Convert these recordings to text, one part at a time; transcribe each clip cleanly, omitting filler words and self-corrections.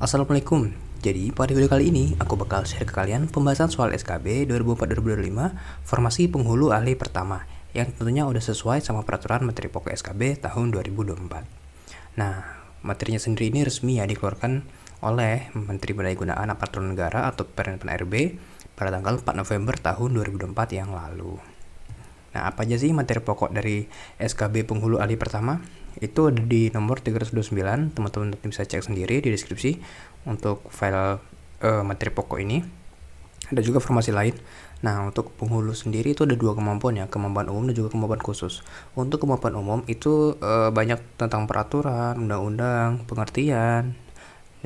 Assalamualaikum. Jadi pada video kali ini aku bakal share ke kalian pembahasan soal SKB 2004-2025 Formasi Penghulu Ahli Pertama yang tentunya udah sesuai sama peraturan materi pokok SKB tahun 2024. Nah, materinya sendiri ini resmi ya dikeluarkan oleh Menteri Pendayagunaan Aparatur Negara atau PRB pada tanggal 4 November tahun 2024 yang lalu. Nah, apa aja sih materi pokok dari SKB Penghulu Ahli Pertama? Itu ada di nomor 329, teman-teman bisa cek sendiri di deskripsi untuk file materi pokok ini. Ada juga informasi lain. Nah, untuk penghulu sendiri itu ada dua kemampuan ya, kemampuan umum dan juga kemampuan khusus. Untuk kemampuan umum itu banyak tentang peraturan, undang-undang, pengertian,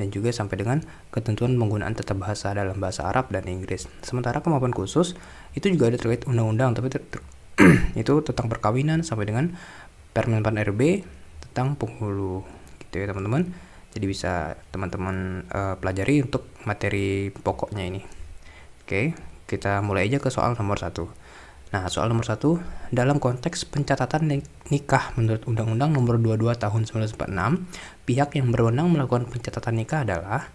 dan juga sampai dengan ketentuan penggunaan tata bahasa dalam bahasa Arab dan Inggris. Sementara kemampuan khusus itu juga ada terkait undang-undang, tapi itu tentang perkawinan sampai dengan Permen Pan RB tentang penghulu gitu ya teman-teman. Jadi bisa teman-teman pelajari untuk materi pokoknya ini. Oke, kita mulai aja ke soal nomor 1. Nah, soal nomor 1, dalam konteks pencatatan nikah menurut Undang-Undang Nomor 22 Tahun 1946, pihak yang berwenang melakukan pencatatan nikah adalah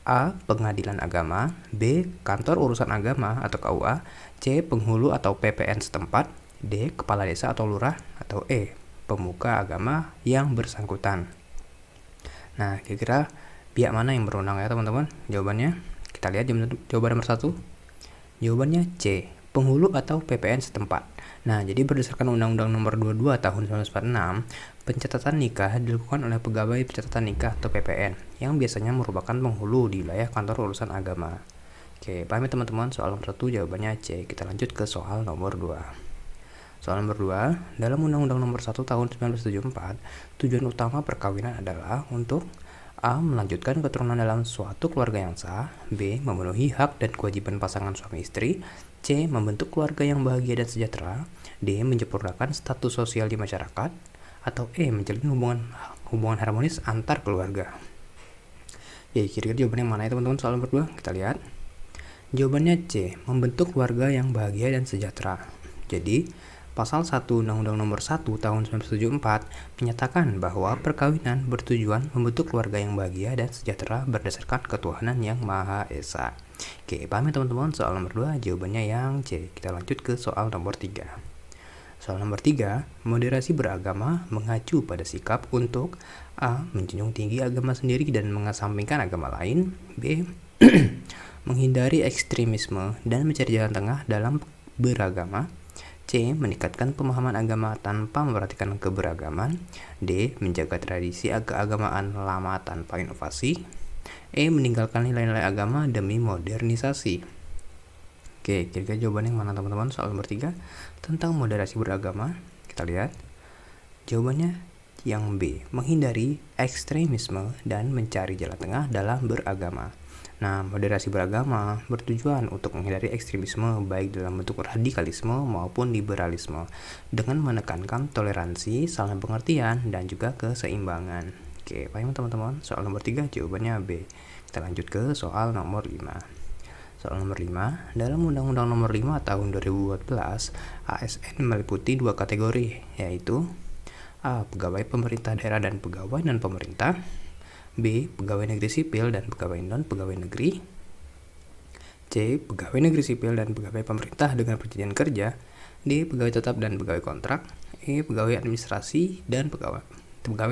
A. Pengadilan Agama, B. Kantor Urusan Agama atau KUA, C. Penghulu atau PPN setempat, D. Kepala Desa atau Lurah, atau E. Pemuka agama yang bersangkutan. Nah, kira-kira pihak mana yang berwenang ya teman-teman? Jawabannya, kita lihat jawaban nomor 1. Jawabannya C. Penghulu atau PPN setempat. Nah, jadi berdasarkan Undang-Undang Nomor 22 Tahun 1946, pencatatan nikah dilakukan oleh pegawai pencatatan nikah atau PPN yang biasanya merupakan penghulu di wilayah kantor urusan agama. Oke, pahami teman-teman, soal nomor 1 jawabannya C. Kita lanjut ke soal nomor 2. Soal nomor 2, dalam Undang-Undang Nomor 1 Tahun 1974, tujuan utama perkawinan adalah untuk A. Melanjutkan keturunan dalam suatu keluarga yang sah, B. Memenuhi hak dan kewajiban pasangan suami istri, C. Membentuk keluarga yang bahagia dan sejahtera, D. Menyempurnakan status sosial di masyarakat, atau E. Menjalin hubungan harmonis antar keluarga. Ya, kira-kira jawabannya mana ya teman-teman soal nomor 2? Kita lihat. Jawabannya C. Membentuk keluarga yang bahagia dan sejahtera. Jadi, Pasal 1 Undang-Undang Nomor 1 Tahun 1974 menyatakan bahwa perkawinan bertujuan membentuk keluarga yang bahagia dan sejahtera berdasarkan ketuhanan yang Maha Esa. Oke, paham ya teman-teman? Soal nomor 2 jawabannya yang C. Kita lanjut ke soal nomor 3. Soal nomor 3, moderasi beragama mengacu pada sikap untuk A. Menjunjung tinggi agama sendiri dan mengesampingkan agama lain, B. Menghindari ekstremisme dan mencari jalan tengah dalam beragama, C. Meningkatkan pemahaman agama tanpa memperhatikan keberagaman, D. Menjaga tradisi keagamaan lama tanpa inovasi, E. Meninggalkan nilai-nilai agama demi modernisasi. Oke, kira-kira jawaban yang mana teman-teman soal nomor 3 tentang moderasi beragama? Kita lihat. Jawabannya yang B. Menghindari ekstremisme dan mencari jalan tengah dalam beragama. Nah, moderasi beragama bertujuan untuk menghindari ekstremisme baik dalam bentuk radikalisme maupun liberalisme dengan menekankan toleransi, saling pengertian, dan juga keseimbangan. Oke, paham teman-teman? Soal nomor 3 jawabannya B. Kita lanjut ke soal nomor 5. Soal nomor 5, dalam Undang-Undang Nomor 5 Tahun 2014, ASN meliputi dua kategori, yaitu A. Pegawai pemerintah daerah dan pegawai non-pemerintah, B. Pegawai negeri sipil dan pegawai non-pegawai negeri, C. Pegawai negeri sipil dan pegawai pemerintah dengan perjanjian kerja, D. Pegawai tetap dan pegawai kontrak, E. Pegawai administrasi dan pegawai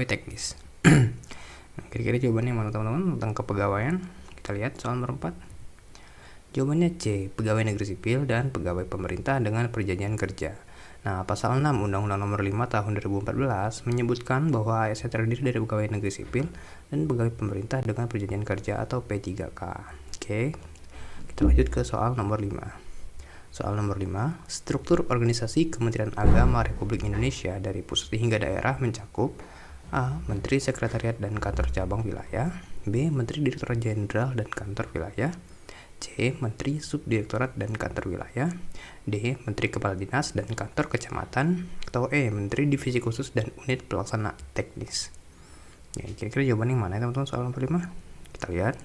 teknis. Nah, kira-kira jawabannya mana teman-teman tentang kepegawaian? Kita lihat soal nomor 4. Jawabannya C. Pegawai negeri sipil dan pegawai pemerintah dengan perjanjian kerja. Nah, pasal 6 Undang-Undang Nomor 5 Tahun 2014 menyebutkan bahwa ASN terdiri dari pegawai negeri sipil dan pegawai pemerintah dengan perjanjian kerja atau P3K. Oke, kita lanjut ke soal nomor 5. Soal nomor 5, struktur organisasi Kementerian Agama Republik Indonesia dari pusat hingga daerah mencakup A. Menteri Sekretariat dan Kantor Cabang Wilayah, B. Menteri Direktorat Jenderal dan Kantor Wilayah, C. Menteri Subdirektorat dan Kantor Wilayah, D. Menteri Kepala Dinas dan Kantor Kecamatan, atau E. Menteri Divisi Khusus dan Unit Pelaksana Teknis. Ya, kira-kira jawaban yang mana ya teman-teman soal nomor 5? Kita lihat.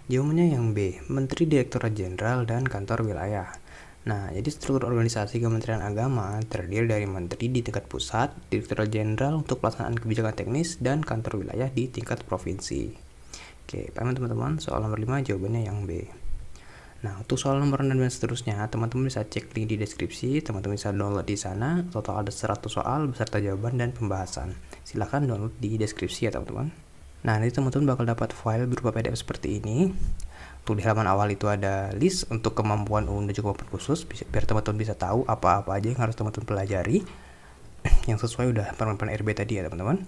Jawabannya yang B. Menteri Direktorat Jenderal dan Kantor Wilayah. Nah, jadi struktur organisasi Kementerian Agama terdiri dari menteri di tingkat pusat, Direktorat Jenderal untuk pelaksanaan kebijakan teknis, dan kantor wilayah di tingkat provinsi. Oke, paham teman-teman? Soal nomor 5 jawabannya yang B. Nah, untuk soal nomor 6 dan seterusnya, teman-teman bisa cek link di deskripsi, teman-teman bisa download di sana. Total ada 100 soal beserta jawaban dan pembahasan. Silahkan download di deskripsi ya teman-teman. Nah, nanti teman-teman bakal dapat file berupa PDF seperti ini. Untuk di halaman awal itu ada list untuk kemampuan umum dan juga kemampuan khusus, biar teman-teman bisa tahu apa-apa aja yang harus teman-teman pelajari yang sesuai udah penerapan RB tadi ya teman-teman.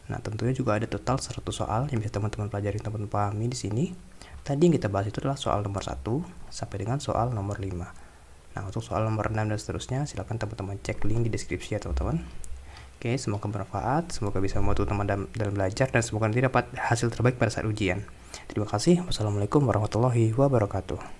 Nah, tentunya juga ada total 100 soal yang bisa teman-teman pelajari, teman-teman pahami di sini. Tadi yang kita bahas itu adalah soal nomor 1 sampai dengan soal nomor 5. Nah, untuk soal nomor 6 dan seterusnya, silahkan teman-teman cek link di deskripsi ya teman-teman. Oke, semoga bermanfaat, semoga bisa membantu teman-teman dalam belajar, dan semoga nanti dapat hasil terbaik pada saat ujian. Terima kasih. Wassalamualaikum warahmatullahi wabarakatuh.